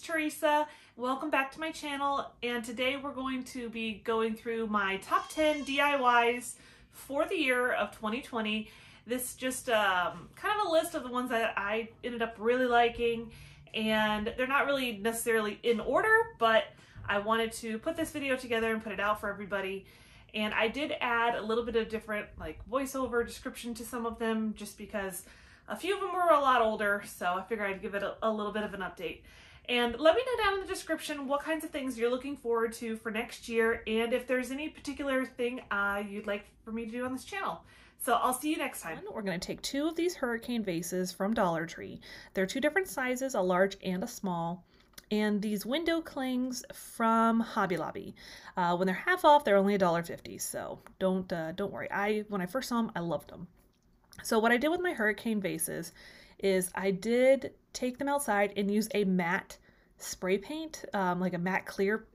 Teresa. Welcome back to my channel, and today we're going to be going through my top 10 DIYs for the year of 2020. This just kind of a list of the ones that I ended up really liking, and they're not really necessarily in order, but I wanted to put this video together and put it out for everybody. And I did add a little bit of different like voiceover description to some of them just because a few of them were a lot older, so I figured I'd give it a little bit of an update. And let me know down in the description what kinds of things you're looking forward to for next year, and if there's any particular thing you'd like for me to do on this channel. So I'll see you next time. We're going to take two of these hurricane vases from Dollar Tree. They're two different sizes, a large and a small. And these window clings from Hobby Lobby. When they're half off, they're only $1.50, so don't worry. When I first saw them, I loved them. So what I did with my hurricane vases is I did take them outside and use a matte spray paint, like a matte clear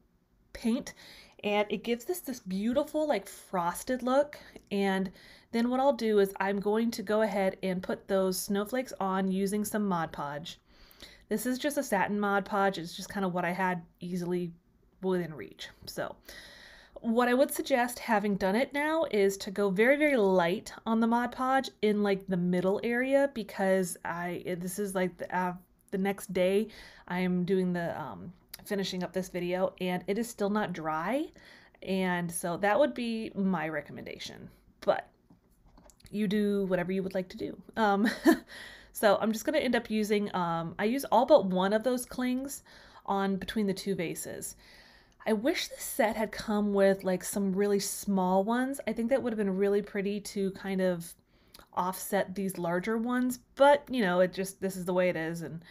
paint, and it gives this beautiful like frosted look. And then what I'll do is I'm going to go ahead and put those snowflakes on using some Mod Podge. This is just a satin Mod Podge. It's just kind of what I had easily within reach. So what I would suggest, having done it now, is to go very, very light on the Mod Podge in like the middle area, because this is like the next day I'm doing the finishing up this video and it is still not dry, and so that would be my recommendation, but you do whatever you would like to do. So I'm just going to end up using, I use all but one of those clings on between the two vases. I wish this set had come with like some really small ones. I think that would have been really pretty to kind of offset these larger ones, but you know, this is the way it is, and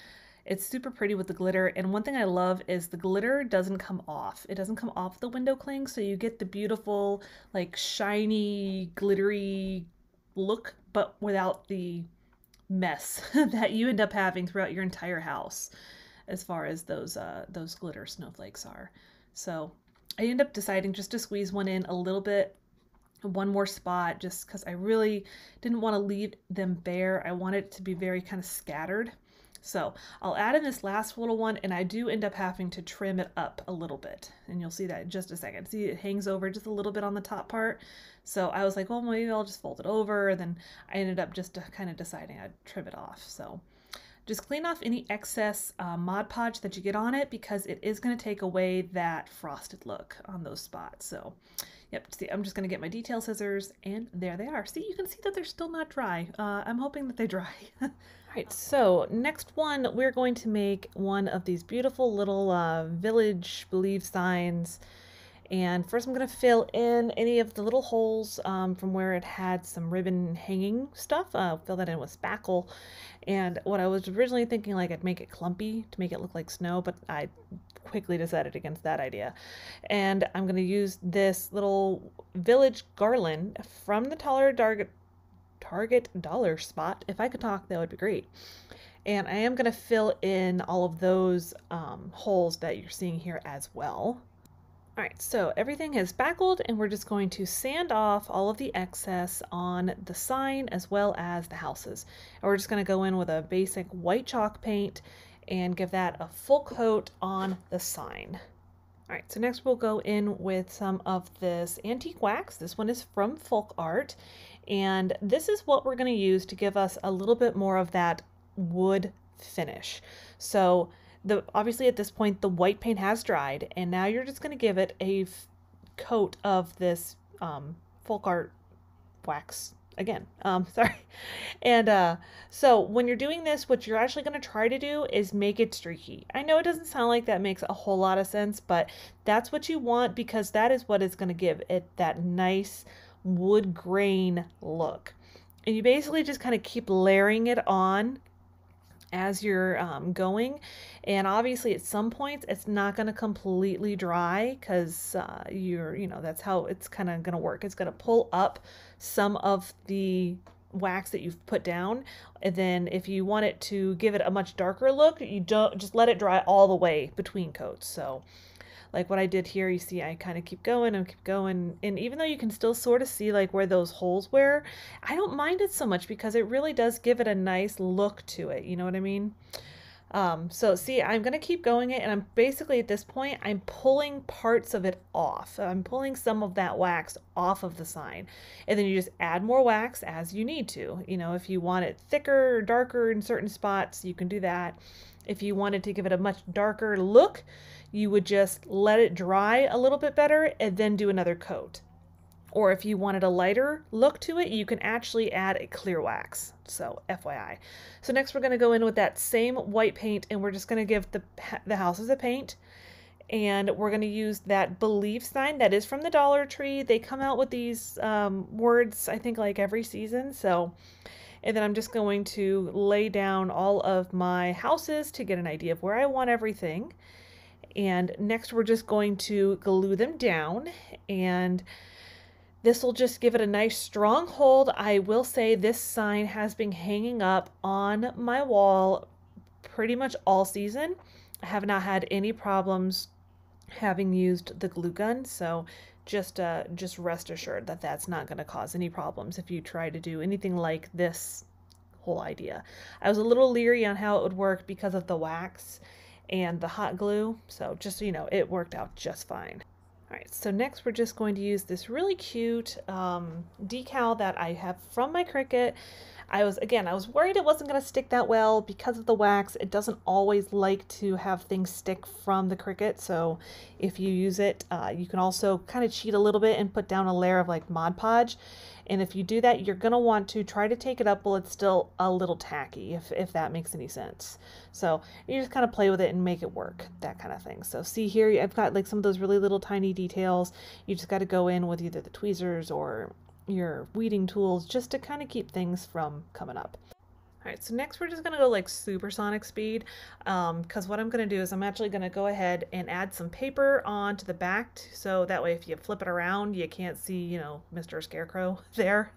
it's super pretty with the glitter. And one thing I love is the glitter doesn't come off. It doesn't come off the window cling, so you get the beautiful like shiny glittery look, but without the mess that you end up having throughout your entire house as far as those glitter snowflakes are. So I end up deciding just to squeeze one in a little bit, one more spot, just because I really didn't want to leave them bare. I wanted it to be very kind of scattered. So I'll add in this last little one, and I do end up having to trim it up a little bit, and you'll see that in just a second. See, it hangs over just a little bit on the top part. So I was like, well, maybe I'll just fold it over, and then I ended up just kind of deciding I'd trim it off. So just clean off any excess Mod Podge that you get on it, because it is going to take away that frosted look on those spots. So yep, see, I'm just going to get my detail scissors, and there they are. See, you can see that they're still not dry. I'm hoping that they dry. Alright, so next one, we're going to make one of these beautiful little village believe signs. And first I'm going to fill in any of the little holes from where it had some ribbon hanging stuff. Fill that in with spackle. And what I was originally thinking, like I'd make it clumpy to make it look like snow, but I quickly decided against that idea. And I'm going to use this little village garland from the Target dollar spot. If I could talk, that would be great. And I am going to fill in all of those holes that you're seeing here as well. Alright, so everything is spackled, and we're just going to sand off all of the excess on the sign as well as the houses. And we're just going to go in with a basic white chalk paint and give that a full coat on the sign. Alright, so next we'll go in with some of this antique wax. This one is from Folk Art, and this is what we're going to use to give us a little bit more of that wood finish. So obviously at this point the white paint has dried, and now you're just going to give it a coat of this Folk Art wax again. Sorry. And so when you're doing this, what you're actually going to try to do is make it streaky. I know it doesn't sound like that makes a whole lot of sense, but that's what you want, because that is what is going to give it that nice wood grain look. And you basically just kind of keep layering it on as you're going, and obviously at some points it's not going to completely dry, because that's how it's kind of going to work. It's going to pull up some of the wax that you've put down, and then if you want it to give it a much darker look, you don't just let it dry all the way between coats. So like what I did here, you see I kind of keep going and keep going, and even though you can still sort of see like where those holes were, I don't mind it so much because it really does give it a nice look to it, you know what I mean? So see, I'm going to keep going it, and I'm basically at this point, I'm pulling parts of it off. I'm pulling some of that wax off of the sign, and then you just add more wax as you need to. You know, if you want it thicker or darker in certain spots, you can do that. If you wanted to give it a much darker look, you would just let it dry a little bit better and then do another coat. Or if you wanted a lighter look to it, you can actually add a clear wax. So FYI. So next we're going to go in with that same white paint, and we're just going to give the houses a paint. And we're going to use that Believe sign that is from the Dollar Tree. They come out with these words, I think, like every season. So, and then I'm just going to lay down all of my houses to get an idea of where I want everything. And next we're just going to glue them down, and this will just give it a nice strong hold. I will say this sign has been hanging up on my wall pretty much all season. I have not had any problems having used the glue gun, so just rest assured that that's not going to cause any problems if you try to do anything like this whole idea. I was a little leery on how it would work because of the wax and the hot glue, so just so you know, it worked out just fine. All right, so next we're just going to use this really cute decal that I have from my Cricut. I was worried it wasn't going to stick that well because of the wax. It doesn't always like to have things stick from the Cricut, so if you use it, you can also kind of cheat a little bit and put down a layer of like Mod Podge. And if you do that, you're going to want to try to take it up while it's still a little tacky, if that makes any sense. So you just kind of play with it and make it work, that kind of thing. So see here, I've got like some of those really little tiny details. You just got to go in with either the tweezers or your weeding tools just to kind of keep things from coming up. All right, so next we're just gonna go like supersonic speed, because what I'm gonna do is I'm actually gonna go ahead and add some paper onto the back, so that way if you flip it around, you can't see, you know, Mr. Scarecrow there.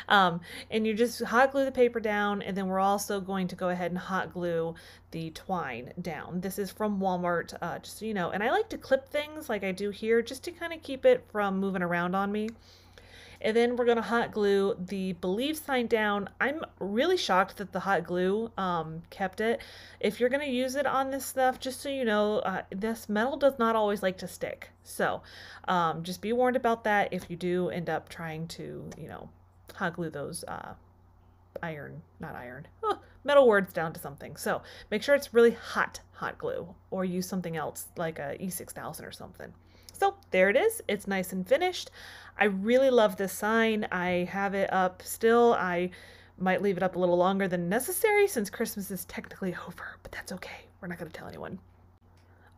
And you just hot glue the paper down, and then we're also going to go ahead and hot glue the twine down. This is from Walmart, just so you know, and I like to clip things like I do here just to kind of keep it from moving around on me. And then we're going to hot glue the Believe sign down. I'm really shocked that the hot glue kept it. If you're going to use it on this stuff, just so you know, this metal does not always like to stick. So just be warned about that if you do end up trying to, you know, hot glue those metal words down to something. So make sure it's really hot glue, or use something else like a E6000 or something. So there it is. It's nice and finished. I really love this sign. I have it up still. I might leave it up a little longer than necessary since Christmas is technically over, but that's okay. We're not going to tell anyone.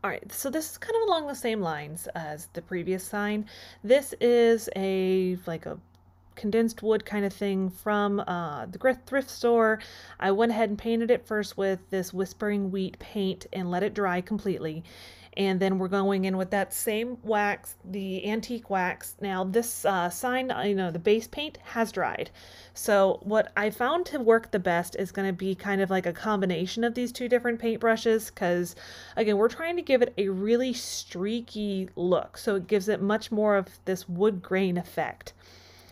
All right, so this is kind of along the same lines as the previous sign. This is like a condensed wood kind of thing from the thrift store. I went ahead and painted it first with this Whispering Wheat paint and let it dry completely. And then we're going in with that same wax, the antique wax. Now this sign, you know, the base paint has dried. So what I found to work the best is going to be kind of like a combination of these two different paintbrushes, because again, we're trying to give it a really streaky look. So it gives it much more of this wood grain effect.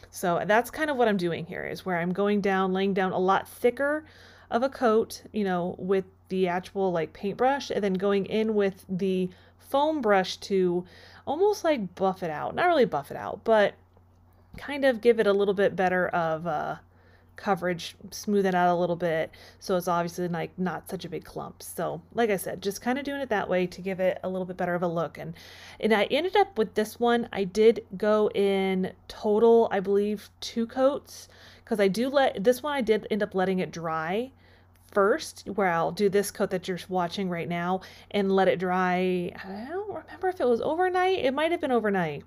So that's kind of what I'm doing here, is where I'm going down, laying down a lot thicker of a coat, you know, with the actual like paintbrush, and then going in with the foam brush to almost like buff it out. Not really buff it out, but kind of give it a little bit better of coverage, smooth it out a little bit, so it's obviously like not such a big clump. So like I said, just kind of doing it that way to give it a little bit better of a look. And I ended up with this one, I did go in total, I believe 2 coats, because I did end up letting it dry first, where I'll do this coat that you're watching right now and let it dry. I don't remember if it was overnight. It might have been overnight,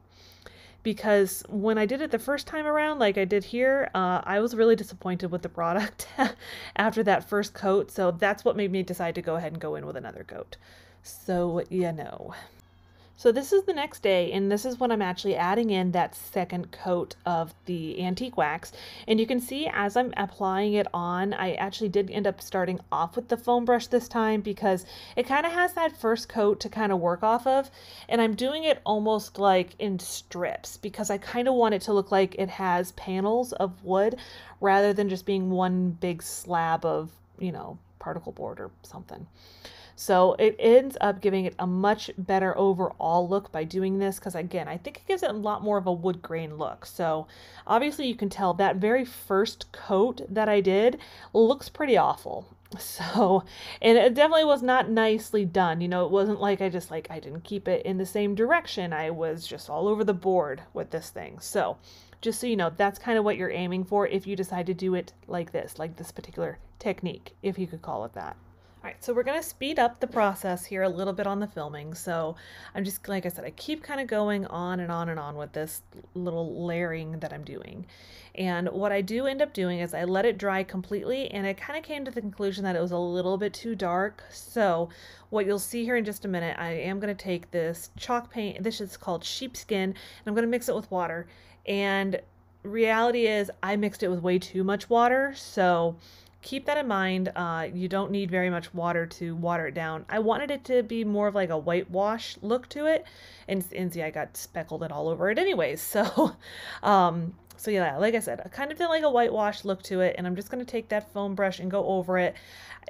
because when I did it the first time around, like I did here, I was really disappointed with the product after that first coat. So that's what made me decide to go ahead and go in with another coat. So, you know. So this is the next day, and this is when I'm actually adding in that second coat of the antique wax. And you can see as I'm applying it on, I actually did end up starting off with the foam brush this time, because it kind of has that first coat to kind of work off of. And I'm doing it almost like in strips, because I kind of want it to look like it has panels of wood rather than just being one big slab of, you know, particle board or something. So it ends up giving it a much better overall look by doing this, because again, I think it gives it a lot more of a wood grain look. So obviously you can tell that very first coat that I did looks pretty awful. So, and it definitely was not nicely done. You know, it wasn't like I didn't keep it in the same direction. I was just all over the board with this thing. So just so you know, that's kind of what you're aiming for if you decide to do it like this particular technique, if you could call it that. All right, so we're going to speed up the process here a little bit on the filming. So I'm just, like I said, I keep kind of going on and on and on with this little layering that I'm doing. And what I do end up doing is I let it dry completely, and I kind of came to the conclusion that it was a little bit too dark. So what you'll see here in just a minute, I am going to take this chalk paint, this is called sheepskin, and I'm going to mix it with water. And reality is I mixed it with way too much water, so keep that in mind. You don't need very much water to water it down. I wanted it to be more of like a whitewash look to it, and see, I got speckled it all over it anyways. So, so yeah, like I said, I kind of did like a whitewash look to it, and I'm just going to take that foam brush and go over it.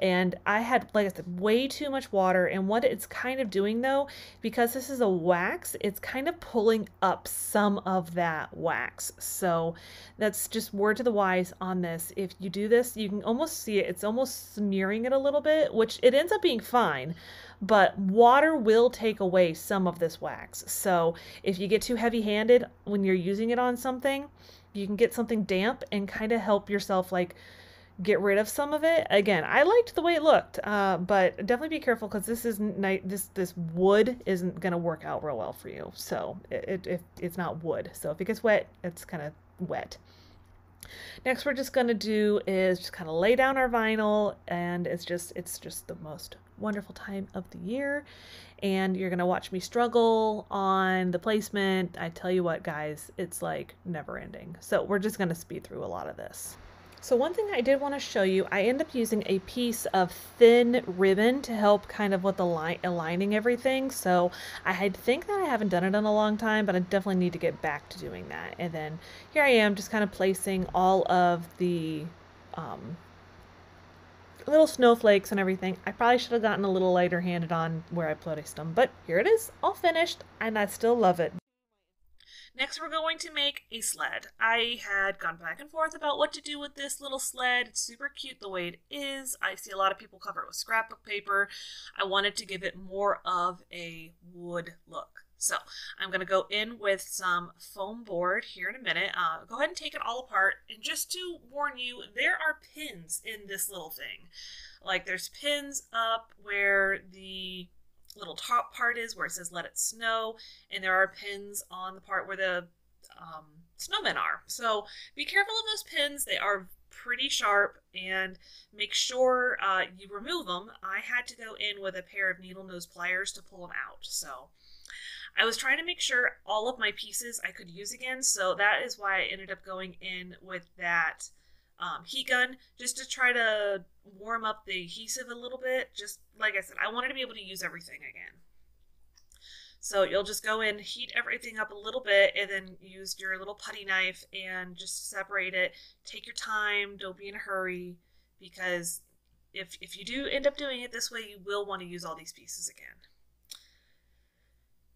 And I had, like I said, way too much water, and what it's kind of doing though, because this is a wax, it's kind of pulling up some of that wax. So that's just word to the wise on this. If you do this, you can almost see it, it's almost smearing it a little bit, which it ends up being fine, but water will take away some of this wax. So if you get too heavy-handed when you're using it on something, you can get something damp and kind of help yourself like get rid of some of it. Again, I liked the way it looked, but definitely be careful, because this is this wood isn't gonna work out real well for you. So it's not wood, so if it gets wet, it's kind of wet. Next, we're just gonna do is just kind of lay down our vinyl, and it's just the most wonderful time of the year. And you're gonna watch me struggle on the placement. I tell you what, guys, it's like never ending. So we're just gonna speed through a lot of this. So one thing I did want to show you, I end up using a piece of thin ribbon to help kind of with the aligning everything. So I think that I haven't done it in a long time, but I definitely need to get back to doing that. And then here I am just kind of placing all of the little snowflakes and everything. I probably should have gotten a little lighter handed on where I placed them, but here it is, all finished, and I still love it. Next, we're going to make a sled. I had gone back and forth about what to do with this little sled. It's super cute the way it is. I see a lot of people cover it with scrapbook paper. I wanted to give it more of a wood look. So I'm going to go in with some foam board here in a minute. Go ahead and take it all apart. And just to warn you, there are pins in this little thing. Like there's pins up where the little top part is, where it says let it snow, and there are pins on the part where the snowmen are. So be careful of those pins. They are pretty sharp, and make sure you remove them. I had to go in with a pair of needle nose pliers to pull them out. So I was trying to make sure all of my pieces I could use again, so that is why I ended up going in with that heat gun, just to try to warm up the adhesive a little bit. Just like I said, I wanted to be able to use everything again. So you'll just go in, heat everything up a little bit, and then use your little putty knife and just separate it. Take your time, don't be in a hurry, because if you do end up doing it this way, you will want to use all these pieces again.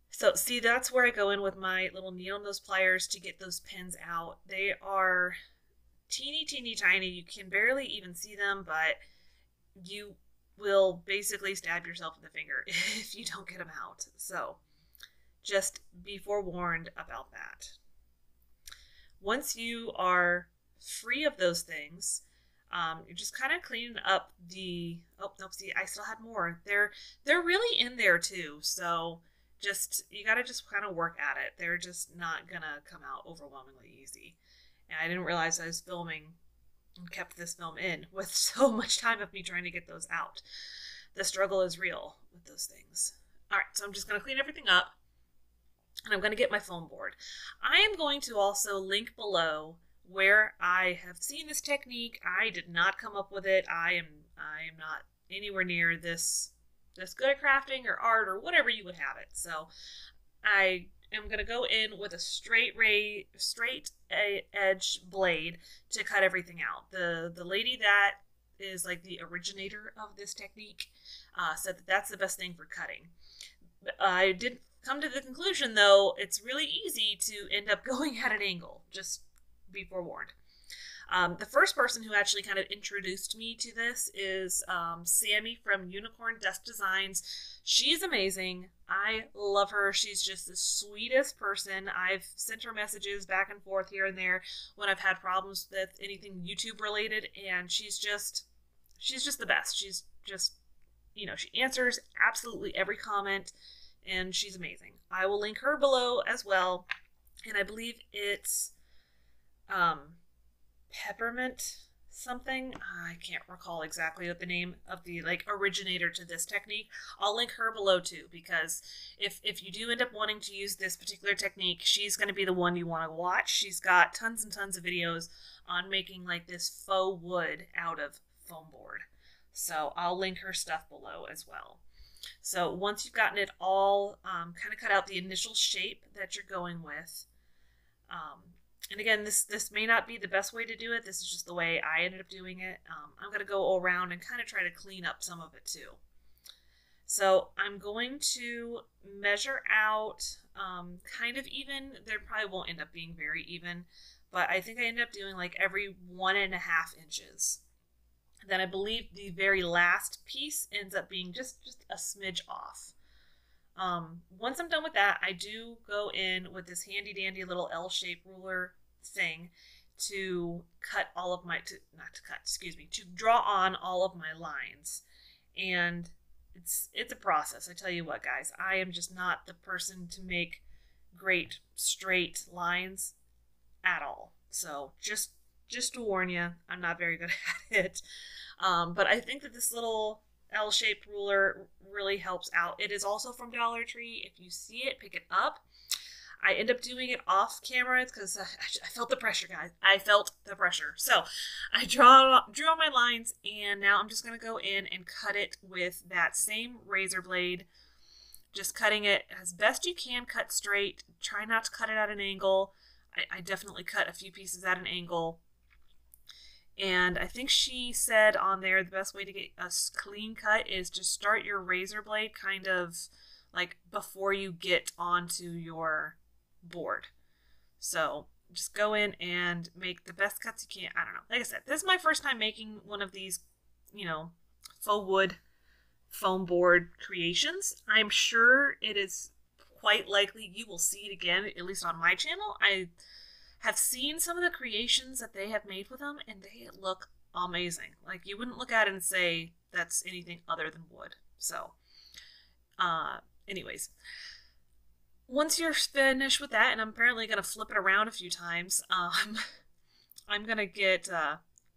So see, that's where I go in with my little needle nose pliers to get those pins out. They are teeny tiny. You can barely even see them, but you will basically stab yourself in the finger if you don't get them out. So just be forewarned about that. Once you are free of those things, you're just kind of cleaning up the, oh, nope, see, I still had more. They're really in there too, so you gotta just kind of work at it. They're just not gonna come out overwhelmingly easy. And I didn't realize I was filming and kept this film in with so much time of me trying to get those out. The struggle is real with those things. All right, so I'm just going to clean everything up, and I'm going to get my foam board. I am going to also link below where I have seen this technique. I did not come up with it. I am not anywhere near this good at crafting or art or whatever you would have it. So I am going to go in with a straight edge blade to cut everything out. The lady that is like the originator of this technique, said that that's the best thing for cutting. I did come to the conclusion, though, it's really easy to end up going at an angle. Just be forewarned. The first person who actually kind of introduced me to this is Sammy from Unicorn Desk Designs. She's amazing. I love her. She's just the sweetest person. I've sent her messages back and forth here and there when I've had problems with anything YouTube related, and she's just the best. She's just, she answers absolutely every comment, and she's amazing. I will link her below as well, and I believe it's Peppermint something. I can't recall exactly what the name of the originator to this technique. I'll link her below too, because if you do end up wanting to use this particular technique, she's going to be the one you want to watch. She's got tons and tons of videos on making like this faux wood out of foam board. So I'll link her stuff below as well. So once you've gotten it all kind of cut out the initial shape that you're going with, and again, this may not be the best way to do it. This is just the way I ended up doing it. I'm going to go around and kind of try to clean up some of it too. So I'm going to measure out kind of even. There probably won't end up being very even, but I think I ended up doing like every 1.5 inches. Then I believe the very last piece ends up being just a smidge off. Once I'm done with that, I do go in with this handy dandy little L-shaped ruler thing to cut all of my, to draw on all of my lines. And it's a process. I tell you what, guys, I am just not the person to make great straight lines at all. So just to warn you, I'm not very good at it. But I think that this little L-shaped ruler really helps out. It is also from Dollar Tree. If you see it, pick it up. I end up doing it off camera because I felt the pressure, guys. I felt the pressure. So I drew on my lines, and now I'm just going to go in and cut it with that same razor blade. Just cutting it as best you can, cut straight. Try not to cut it at an angle. I definitely cut a few pieces at an angle. And I think she said on there the best way to get a clean cut is to start your razor blade kind of like before you get onto your board. So just go in and make the best cuts you can. I don't know. Like I said, this is my first time making one of these, faux wood foam board creations. I'm sure it is quite likely you will see it again, at least on my channel. I have seen some of the creations that they have made with them, and they look amazing. Like, you wouldn't look at it and say that's anything other than wood. So, anyways, once you're finished with that, and I'm apparently going to flip it around a few times, I'm going to get,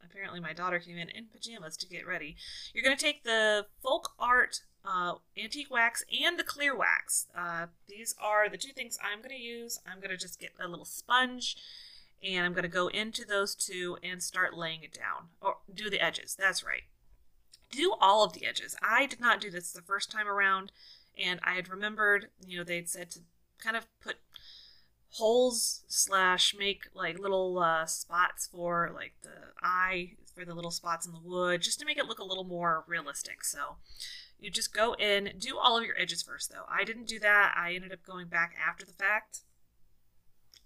apparently my daughter came in pajamas to get ready. You're going to take the Folk Art antique wax and the clear wax. These are the two things I'm going to use. I'm going to just get a little sponge, and I'm going to go into those two and start laying it down. Or do the edges. That's right. Do all of the edges. I did not do this the first time around, and I had remembered, they'd said to kind of put holes / make like little spots for like the eye, for the little spots in the wood, just to make it look a little more realistic. So you just go in, do all of your edges first, though. I didn't do that. I ended up going back after the fact.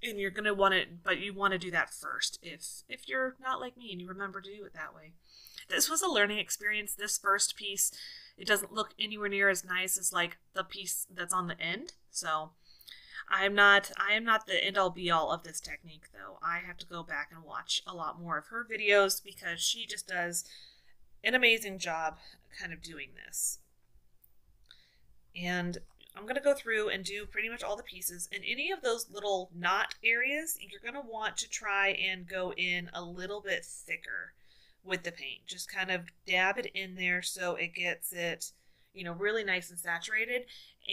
And you're going to want it, but you want to do that first if you're not like me and you remember to do it that way. This was a learning experience. This first piece, it doesn't look anywhere near as nice as like the piece that's on the end. So I am not the end-all be-all of this technique, though. I have to go back and watch a lot more of her videos because she just does an amazing job kind of doing this. And I'm going to go through and do pretty much all the pieces. In any of those little knot areas, you're going to want to try and go in a little bit thicker with the paint. Just kind of dab it in there so it gets it, really nice and saturated.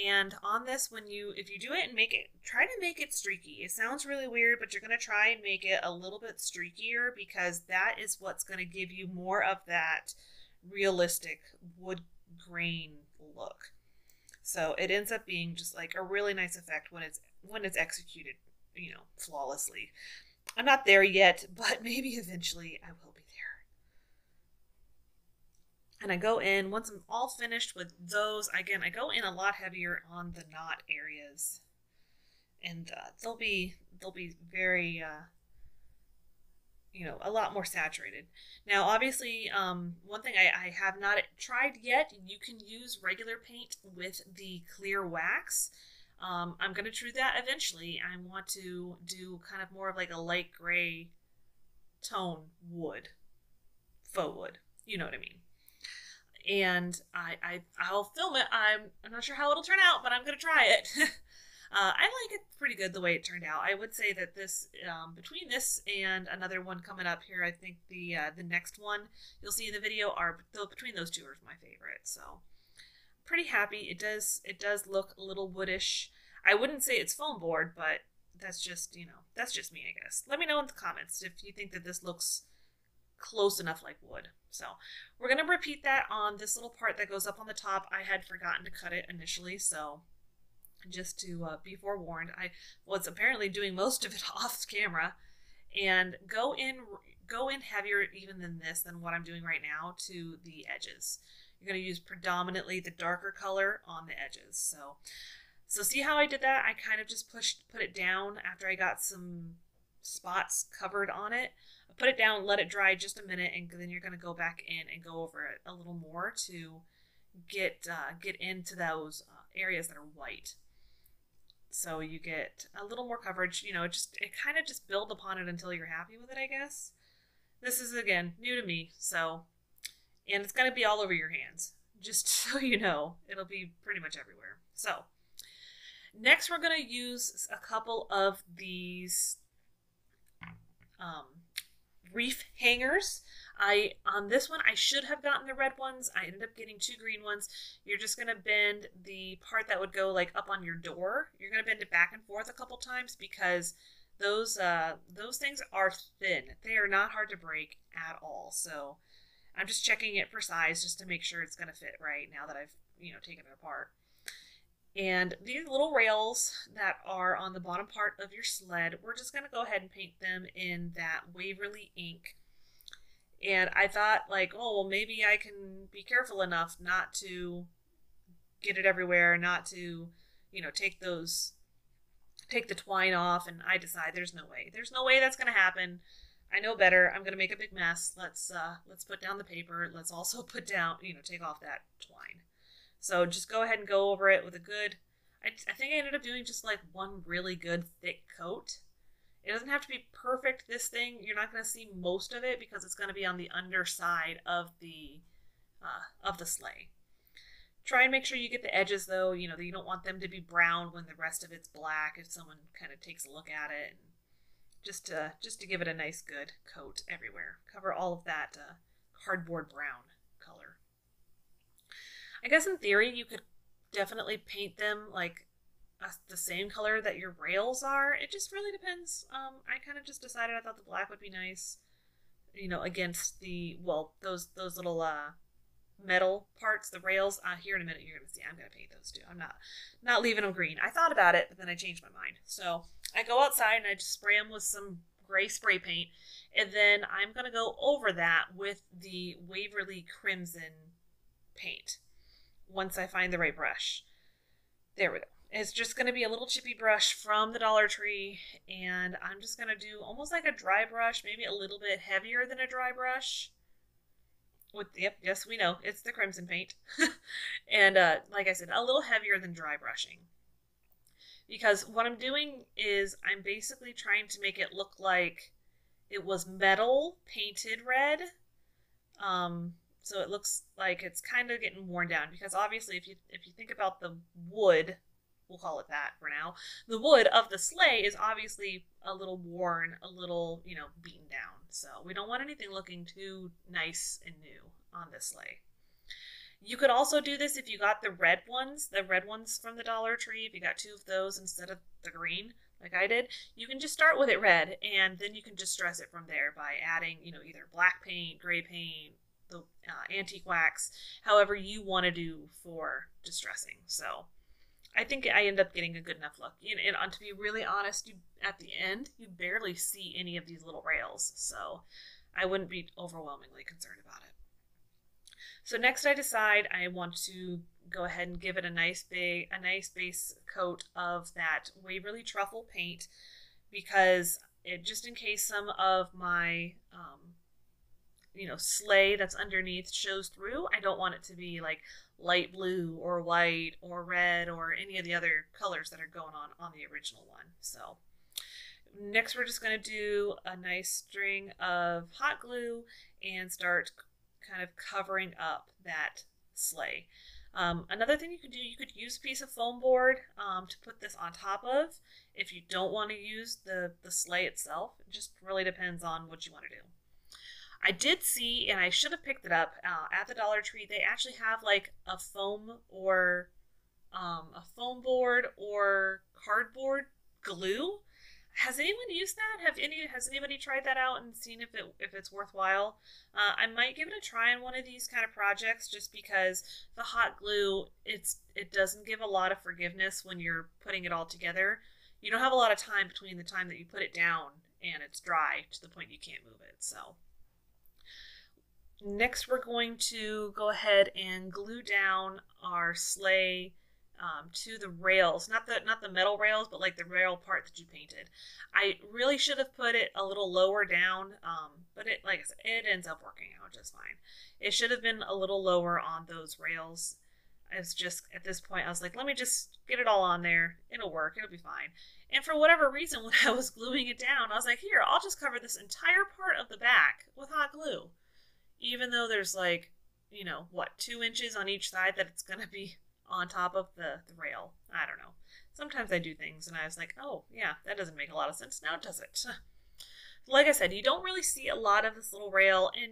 And on this, if you do it and try to make it streaky. It sounds really weird, but you're going to try and make it a little bit streakier because that is what's going to give you more of that realistic wood grain look. So it ends up being just like a really nice effect when it's executed, flawlessly. I'm not there yet, but maybe eventually I will be there. And I go in, once I'm all finished with those, again, I go in a lot heavier on the knot areas. And they'll be very, a lot more saturated. Now, obviously, one thing I have not tried yet, you can use regular paint with the clear wax. I'm going to try that eventually. I want to do kind of more of like a light gray tone wood, faux wood. You know what I mean? And I'll film it. I'm not sure how it'll turn out, but I'm going to try it. I like it pretty good the way it turned out. I would say that this, between this and another one coming up here, I think the next one you'll see in the video between those two are my favorite. So pretty happy. It does look a little woodish. I wouldn't say it's foam board, but that's just me, I guess. Let me know in the comments if you think that this looks close enough like wood. So we're going to repeat that on this little part that goes up on the top. I had forgotten to cut it initially, so just to be forewarned, I was apparently doing most of it off camera, and go in heavier even than what I'm doing right now to the edges. You're going to use predominantly the darker color on the edges. So see how I did that? I kind of just put it down after I got some spots covered on it. I put it down, let it dry just a minute, and then you're going to go back in and go over it a little more to get into those areas that are white. So you get a little more coverage. It kind of just build upon it until you're happy with it, I guess. This is, again, new to me, and it's going to be all over your hands, just so you know. It'll be pretty much everywhere. So next we're going to use a couple of these reef hangers. On this one, I should have gotten the red ones. I ended up getting 2 green ones. You're just going to bend the part that would go like up on your door. You're going to bend it back and forth a couple times because those things are thin. They are not hard to break at all. So I'm just checking it for size just to make sure it's going to fit right now that I've, taken it apart. And these little rails that are on the bottom part of your sled, we're just going to go ahead and paint them in that Waverly ink. And I thought, like, oh, well, maybe I can be careful enough not to get it everywhere, not to, take the twine off. And I decide there's no way that's going to happen. I know better. I'm going to make a big mess. Let's put down the paper. Let's also put down, take off that twine. So just go ahead and go over it with a good, I think I ended up doing just like one really good thick coat. It doesn't have to be perfect, this thing. You're not going to see most of it because it's going to be on the underside of the sleigh. Try and make sure you get the edges, though. You don't want them to be brown when the rest of it's black if someone kind of takes a look at it. And just to give it a nice, good coat everywhere. Cover all of that cardboard brown color. I guess in theory, you could definitely paint them like the same color that your rails are. It just really depends. I kind of just decided I thought the black would be nice, against those little metal parts, the rails. Here in a minute you're gonna see I'm gonna paint those too. I'm not leaving them green. I thought about it, but then I changed my mind. So I go outside and I just spray them with some gray spray paint, and then I'm gonna go over that with the Waverly Crimson paint once I find the right brush. There we go. It's just going to be a little chippy brush from the Dollar Tree, and I'm just going to do almost like a dry brush, maybe a little bit heavier than a dry brush. Yes, we know, it's the crimson paint. And like I said, a little heavier than dry brushing. Because what I'm doing is I'm basically trying to make it look like it was metal painted red. So it looks like it's kind of getting worn down, because obviously if you think about the wood, we'll call it that for now, the wood of the sleigh is obviously a little worn, a little, beaten down. So we don't want anything looking too nice and new on this sleigh. You could also do this if you got the red ones from the Dollar Tree. If you got 2 of those instead of the green, like I did, you can just start with it red, and then you can distress it from there by adding, either black paint, gray paint, the antique wax, however you want to do for distressing. So I think I end up getting a good enough look. And to be really honest, at the end, you barely see any of these little rails, so I wouldn't be overwhelmingly concerned about it. So next I decide I want to go ahead and give it a nice base coat of that Waverly Truffle paint, because it, just in case some of my sleigh that's underneath shows through, I don't want it to be like light blue or white or red or any of the other colors that are going on the original one. So next we're just going to do a nice string of hot glue and start kind of covering up that sleigh. Another thing you could do, you could use a piece of foam board to put this on top of if you don't want to use the sleigh itself. It just really depends on what you want to do. I did see, and I should have picked it up at the Dollar Tree, they actually have like a foam or a foam board or cardboard glue. Has anyone used that? Has anybody tried that out and seen if it's worthwhile? I might give it a try on one of these kind of projects, just because the hot glue, it doesn't give a lot of forgiveness when you're putting it all together. You don't have a lot of time between the time that you put it down and it's dry to the point you can't move it. So next we're going to go ahead and glue down our sleigh to the rails, not the metal rails, but like the rail part that you painted. I really should have put it a little lower down, but it, like I said, it ends up working out just fine. It should have been a little lower on those rails. It's just, at this point, I was like, let me just get it all on there. It'll work. It'll be fine. And for whatever reason, when I was gluing it down, I was like, here, I'll just cover this entire part of the back with hot glue. Even though there's like, 2 inches on each side that it's going to be on top of the rail. I don't know. Sometimes I do things and I was like, oh yeah, that doesn't make a lot of sense now, does it? Like I said, you don't really see a lot of this little rail, and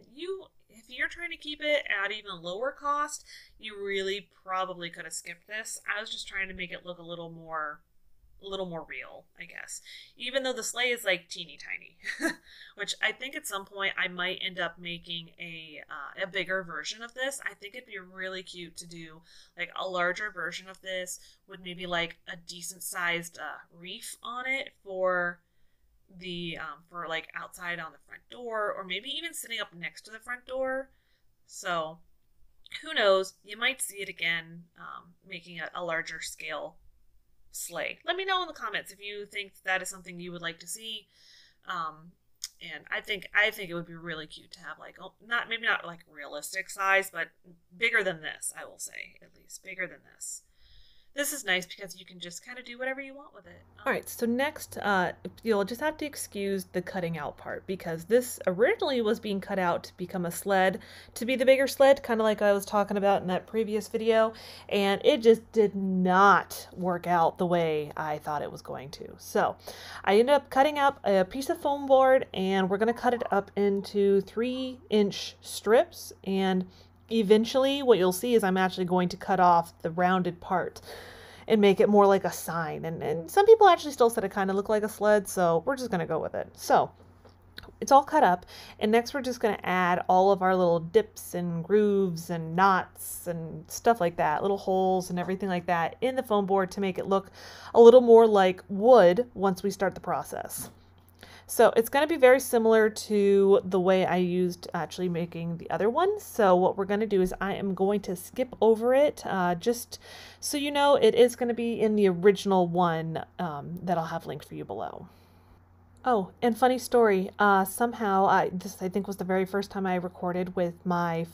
if you're trying to keep it at even lower cost, you really probably could have skipped this. I was just trying to make it look a little more real, I guess. Even though the sleigh is like teeny tiny, which I think at some point I might end up making a bigger version of this. I think it'd be really cute to do like a larger version of this with maybe like a decent sized wreath on it for the for like outside on the front door, or maybe even sitting up next to the front door. So who knows, you might see it again, making a larger scale sleigh. Let me know in the comments if you think that is something you would like to see. And I think it would be really cute to have like, maybe not like realistic size, but bigger than this, I will say, at least bigger than this. This is nice because you can just kind of do whatever you want with it. All right, so next, you'll just have to excuse the cutting out part, because this originally was being cut out to become a sled, to be the bigger sled, kind of like I was talking about in that previous video, and it just did not work out the way I thought it was going to. So I ended up cutting up a piece of foam board, and we're going to cut it up into 3-inch strips, and eventually what you'll see is I'm actually going to cut off the rounded part and make it more like a sign. And some people actually still said it kind of looked like a sled, so we're just going to go with it. So it's all cut up, and next we're just going to add all of our little dips and grooves and knots and stuff like that, little holes and everything like that in the foam board to make it look a little more like wood once we start the process. So it's going to be very similar to the way I used actually making the other one. So what we're going to do is I am going to skip over it, just so you know it is going to be in the original one that I'll have linked for you below. Oh, and funny story, somehow, this I think was the very first time I recorded with my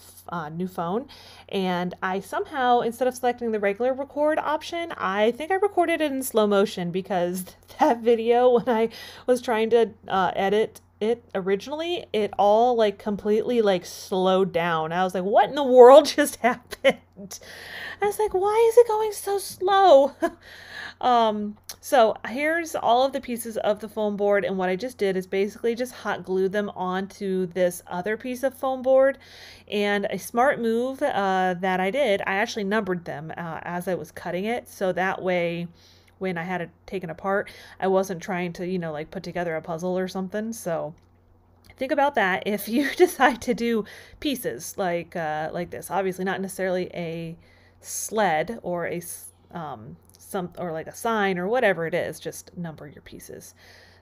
new phone, and I somehow, instead of selecting the regular record option, I think I recorded it in slow motion, because that video, when I was trying to edit it originally, it all like completely like slowed down. I was like, what in the world just happened? I was like, why is it going so slow? So here's all of the pieces of the foam board, and what I just did is basically just hot glue them onto this other piece of foam board. And a smart move that I did, I actually numbered them as I was cutting it, so that way when I had it taken apart, I wasn't trying to, like put together a puzzle or something. So think about that if you decide to do pieces like this. Obviously not necessarily a sled or a or like a sign or whatever it is, just number your pieces.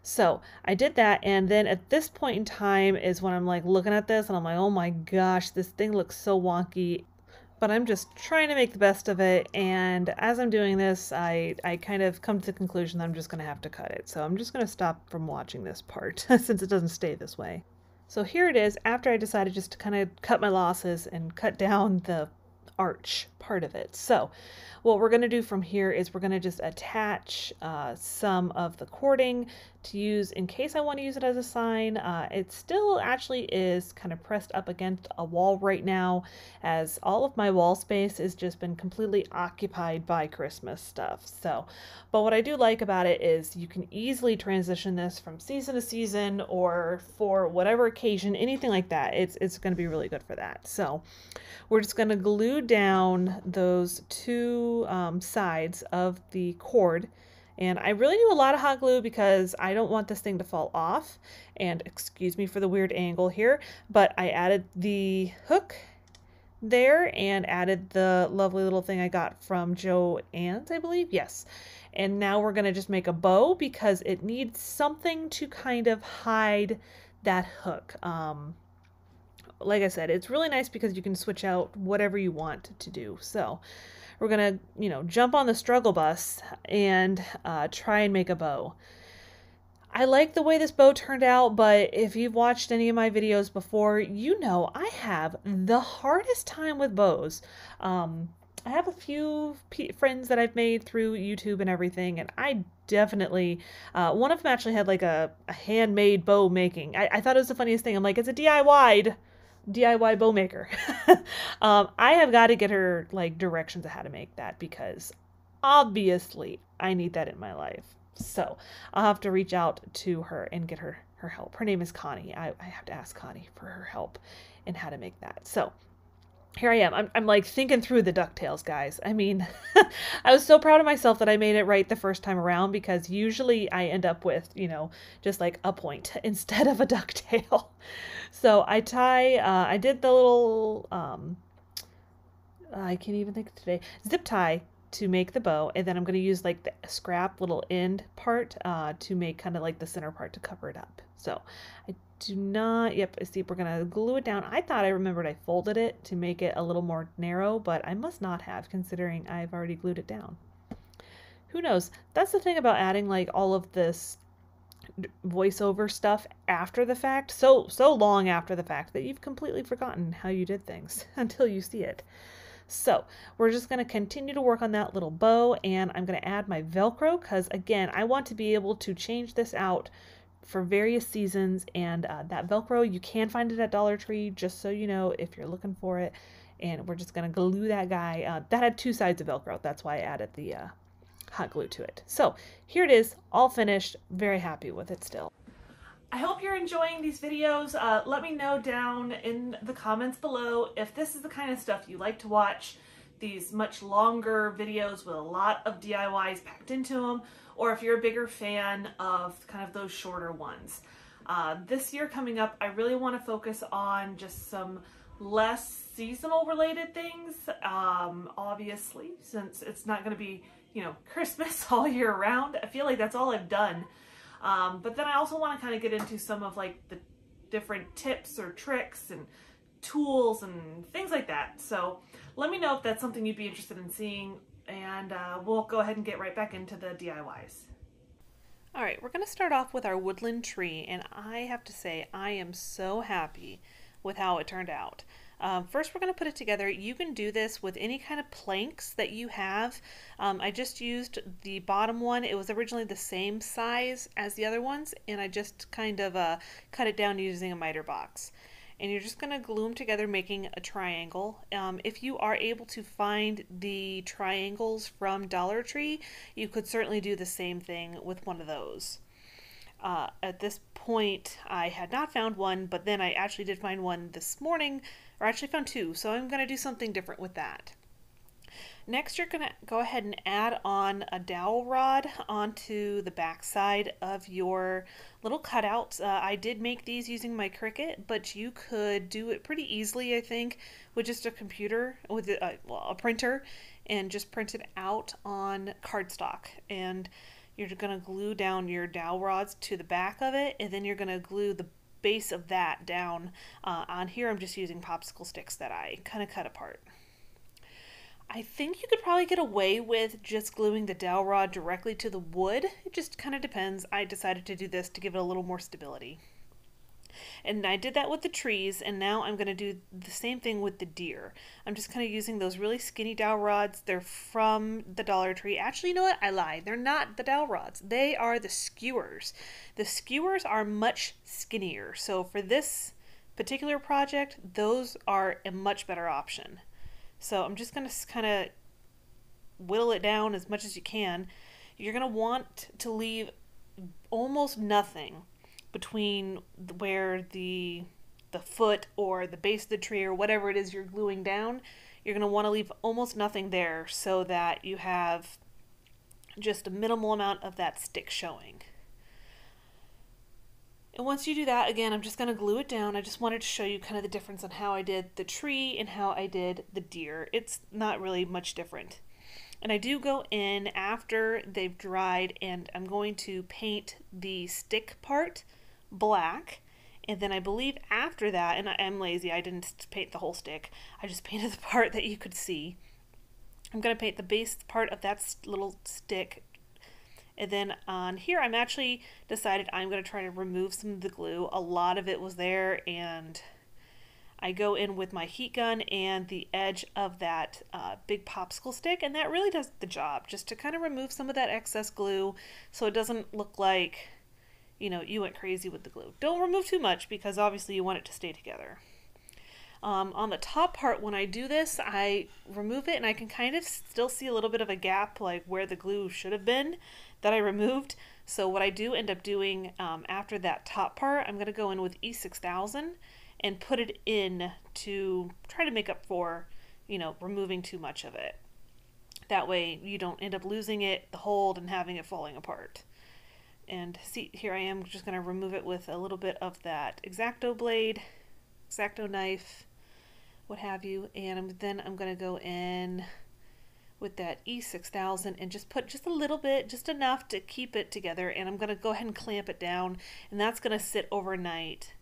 So I did that, and then at this point in time is when I'm like looking at this and I'm like, oh my gosh, this thing looks so wonky. But I'm just trying to make the best of it, and as I'm doing this, I kind of come to the conclusion that I'm just going to have to cut it. So I'm just going to stop from watching this part since it doesn't stay this way. So here it is after I decided just to kind of cut my losses and cut down the arch part of it. So what we're going to do from here is we're going to just attach some of the cording to use in case I want to use it as a sign. It still actually is kind of pressed up against a wall right now, as all of my wall space has just been completely occupied by Christmas stuff. So, but what I do like about it is you can easily transition this from season to season or for whatever occasion, anything like that. It's going to be really good for that. So we're just going to glue down those two sides of the cord. And I really do a lot of hot glue because I don't want this thing to fall off. And excuse me for the weird angle here, but I added the hook there and added the lovely little thing I got from Joann's, I believe. Yes. And now we're going to just make a bow because it needs something to kind of hide that hook. Like I said, it's really nice because you can switch out whatever you want to do. So we're going to, jump on the struggle bus and try and make a bow. I like the way this bow turned out, but if you've watched any of my videos before, I have the hardest time with bows. I have a few friends that I've made through YouTube and everything, and I definitely, one of them actually had like a handmade bow making. I thought it was the funniest thing. I'm like, it's a DIY bow maker. I have got to get her like directions of how to make that because obviously I need that in my life. So I'll have to reach out to her and get her help. Her name is Connie. I have to ask Connie for her help in how to make that. So here I am. I'm like thinking through the DuckTales, guys. I mean, I was so proud of myself that I made it right the first time around because usually I end up with, just like a point instead of a ducktail. So I did the little, I can't even think of today, zip tie to make the bow. And then I'm going to use like the scrap little end part to make kind of like the center part to cover it up. So I do not, see, we're going to glue it down. I thought I remembered I folded it to make it a little more narrow, but I must not have considering I've already glued it down. Who knows? That's the thing about adding like all of this voiceover stuff after the fact, so long after the fact that you've completely forgotten how you did things until you see it. So we're just going to continue to work on that little bow, and I'm going to add my Velcro because again, I want to be able to change this out for various seasons, and that Velcro, you can find it at Dollar Tree, just so you know if you're looking for it. And we're just going to glue that guy. That had two sides of Velcro. That's why I added the hot glue to it. So here it is, all finished. Very happy with it still. I hope you're enjoying these videos. Let me know down in the comments below if this is the kind of stuff you like to watch, these much longer videos with a lot of DIYs packed into them, or if you're a bigger fan of kind of those shorter ones. This year coming up, I really want to focus on just some less seasonal related things, obviously, since it's not going to be, Christmas all year round. I feel like that's all I've done. But then I also want to kind of get into some of like the different tips or tricks and tools and things like that. So let me know if that's something you'd be interested in seeing, and we'll go ahead and get right back into the DIYs. All right, we're going to start off with our woodland tree, and I have to say I am so happy with how it turned out. First, we're going to put it together. You can do this with any kind of planks that you have. I just used the bottom one. It was originally the same size as the other ones, and I just kind of cut it down using a miter box. And you're just going to glue them together, making a triangle. If you are able to find the triangles from Dollar Tree, you could certainly do the same thing with one of those. At this point, I had not found one, but then I actually did find one this morning, or actually found two, so I'm going to do something different with that. Next, you're going to go ahead and add on a dowel rod onto the back side of your little cutouts. I did make these using my Cricut, but you could do it pretty easily, I think, with just a computer, with a printer, and just print it out on cardstock. And you're going to glue down your dowel rods to the back of it, and then you're going to glue the base of that down. On here I'm just using popsicle sticks that I kind of cut apart. I think you could probably get away with just gluing the dowel rod directly to the wood. It just kind of depends. I decided to do this to give it a little more stability. And I did that with the trees, and now I'm going to do the same thing with the deer. I'm just kind of using those really skinny dowel rods. They're from the Dollar Tree. Actually, you know what? I lied. They're not the dowel rods. They are the skewers. The skewers are much skinnier. So for this particular project, those are a much better option. So I'm just going to kind of whittle it down as much as you can. You're going to want to leave almost nothing between where the foot or the base of the tree or whatever it is you're gluing down. You're going to want to leave almost nothing there so that you have just a minimal amount of that stick showing. And once you do that, again, I'm just going to glue it down. I just wanted to show you kind of the difference on how I did the tree and how I did the deer. It's not really much different. And I do go in after they've dried, and I'm going to paint the stick part black. And then I believe after that, and I'm lazy, I didn't paint the whole stick. I just painted the part that you could see. I'm going to paint the base part of that little stick. And then on here, I'm actually decided I'm going to try to remove some of the glue. A lot of it was there, and I go in with my heat gun and the edge of that big popsicle stick, and that really does the job, just to kind of remove some of that excess glue so it doesn't look like, you know, you went crazy with the glue. Don't remove too much because obviously you want it to stay together. On the top part, when I do this, I remove it and I can kind of still see a little bit of a gap, like where the glue should have been that I removed. So what I do end up doing after that top part, I'm going to go in with E6000 and put it in to try to make up for, you know, removing too much of it. That way you don't end up losing it, the hold, and having it falling apart. And see, here I am just going to remove it with a little bit of that X-Acto blade, X-Acto knife, what have you, and then I'm going to go in with that E6000 and just put just a little bit, just enough to keep it together, and I'm going to go ahead and clamp it down, and that's going to sit overnight.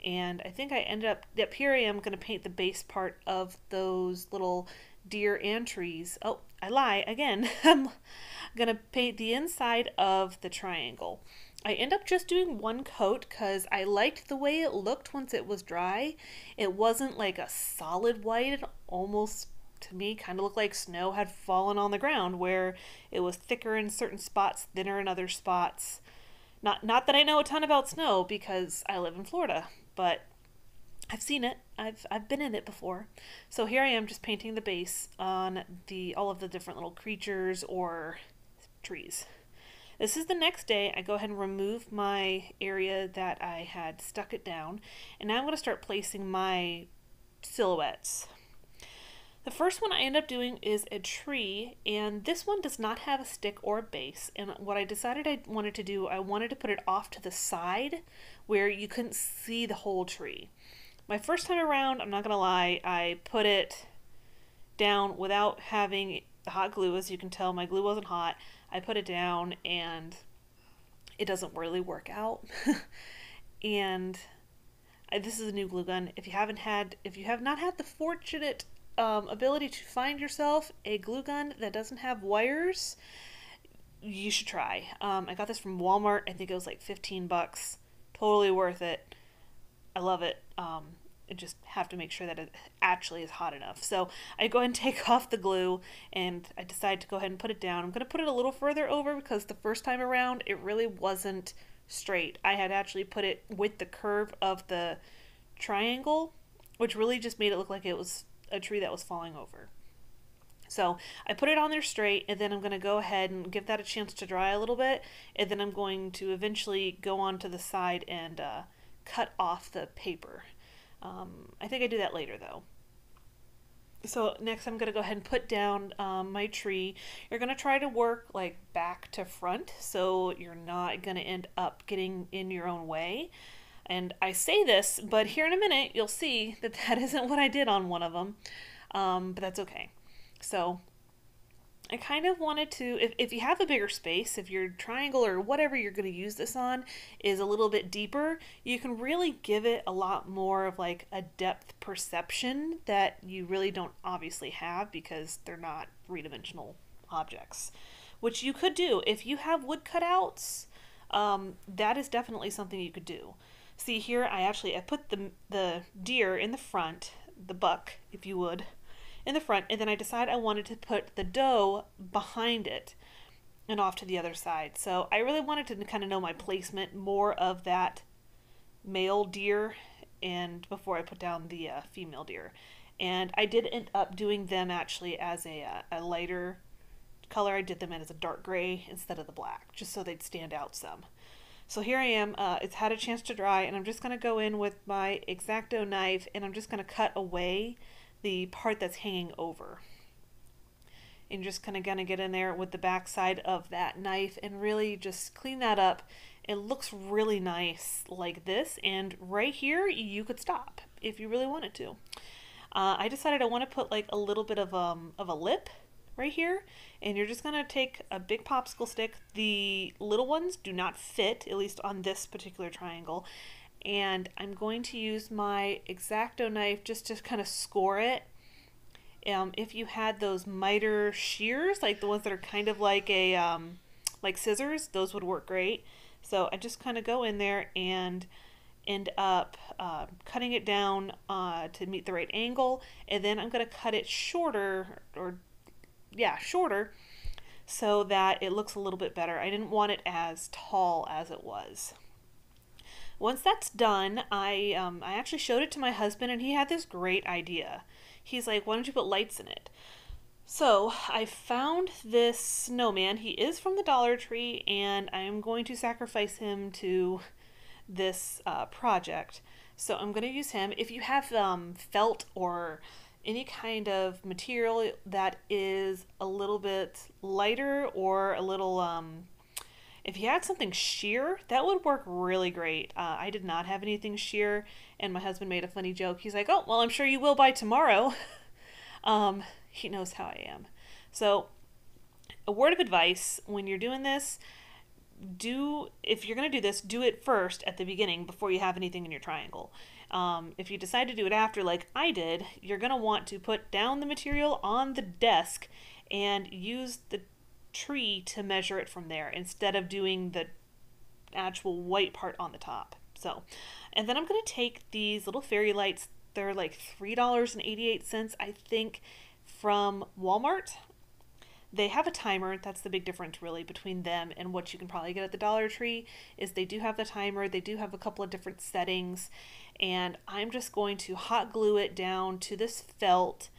And I think I ended up here I am going to paint the base part of those little deer and trees. Oh, I lie again. I'm going to paint the inside of the triangle. I end up just doing one coat because I liked the way it looked once it was dry. It wasn't like a solid white. It almost, to me, kind of looked like snow had fallen on the ground, where it was thicker in certain spots, thinner in other spots. Not that I know a ton about snow because I live in Florida, but I've seen it. I've been in it before. So here I am just painting the base on all of the different little creatures or trees. This is the next day. I go ahead and remove my area that I had stuck it down, and now I'm going to start placing my silhouettes. The first one I end up doing is a tree, and this one does not have a stick or a base. And what I decided I wanted to do, I wanted to put it off to the side where you couldn't see the whole tree. My first time around, I'm not going to lie, I put it down without having the hot glue. As you can tell, my glue wasn't hot. I put it down and it doesn't really work out. And this is a new glue gun. If you have not had the fortunate ability to find yourself a glue gun that doesn't have wires, you should try. I got this from Walmart. I think it was like 15 bucks. Totally worth it. I love it. I just have to make sure that it actually is hot enough. So I go ahead and take off the glue, and I decide to go ahead and put it down. I'm going to put it a little further over because the first time around it really wasn't straight. I had actually put it with the curve of the triangle, which really just made it look like it was a tree that was falling over. So I put it on there straight, and then I'm going to go ahead and give that a chance to dry a little bit, and then I'm going to eventually go on to the side and cut off the paper. I think I do that later though. So next I'm going to go ahead and put down my tree. You're going to try to work like back to front so you're not going to end up getting in your own way. And I say this, but here in a minute you'll see that that isn't what I did on one of them, but that's okay. So I kind of wanted to, if you have a bigger space, if your triangle or whatever you're going to use this on is a little bit deeper, you can really give it a lot more of like a depth perception that you really don't obviously have because they're not three-dimensional objects, which you could do. If you have wood cutouts, that is definitely something you could do. See here, I put the deer in the front, the buck, if you would, in the front, and then I decided I wanted to put the doe behind it and off to the other side. So I really wanted to kind of know my placement more of that male deer and before I put down the female deer. And I did end up doing them actually as a lighter color. I did them in as a dark gray instead of the black, just so they'd stand out some. So here I am, it's had a chance to dry, and I'm just going to go in with my X-Acto knife, and I'm just going to cut away the part that's hanging over. And just kind of going to get in there with the back side of that knife and really just clean that up. It looks really nice like this, and right here you could stop if you really wanted to. I decided I want to put like a little bit of a lip right here, and you're just going to take a big popsicle stick. The little ones do not fit, at least on this particular triangle, and I'm going to use my X-Acto knife just to kind of score it. If you had those miter shears, like the ones that are kind of like a like scissors, those would work great. So I just kind of go in there and end up cutting it down to meet the right angle, and then I'm going to cut it shorter, shorter, so that it looks a little bit better. I didn't want it as tall as it was. Once that's done, I actually showed it to my husband, and he had this great idea. He's like, why don't you put lights in it? So I found this snowman. He is from the Dollar Tree, and I'm going to sacrifice him to this project. So I'm going to use him. If you have felt or any kind of material that is a little bit lighter or a little, if you had something sheer, that would work really great. I did not have anything sheer, and my husband made a funny joke. He's like, oh, well, I'm sure you will by tomorrow. He knows how I am. So a word of advice when you're doing this, if you're going to do this, do it first at the beginning before you have anything in your triangle. If you decide to do it after, like I did, you're going to want to put down the material on the desk and use the tree to measure it from there instead of doing the actual white part on the top. So, and then I'm going to take these little fairy lights. They're like $3.88, I think, from Walmart. They have a timer. That's the big difference really between them and what you can probably get at the Dollar Tree, is they do have the timer. They do have a couple of different settings, and I'm just going to hot glue it down to this felt.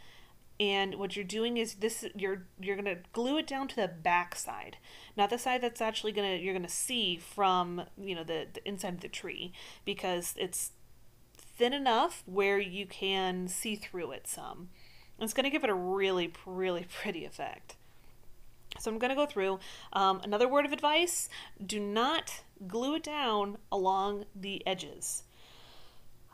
And what you're doing is you're gonna glue it down to the back side, not the side that's actually you're gonna see from the inside of the tree, because it's thin enough where you can see through it some. It's gonna give it a really, really pretty effect. So I'm going to go through. Another word of advice, do not glue it down along the edges.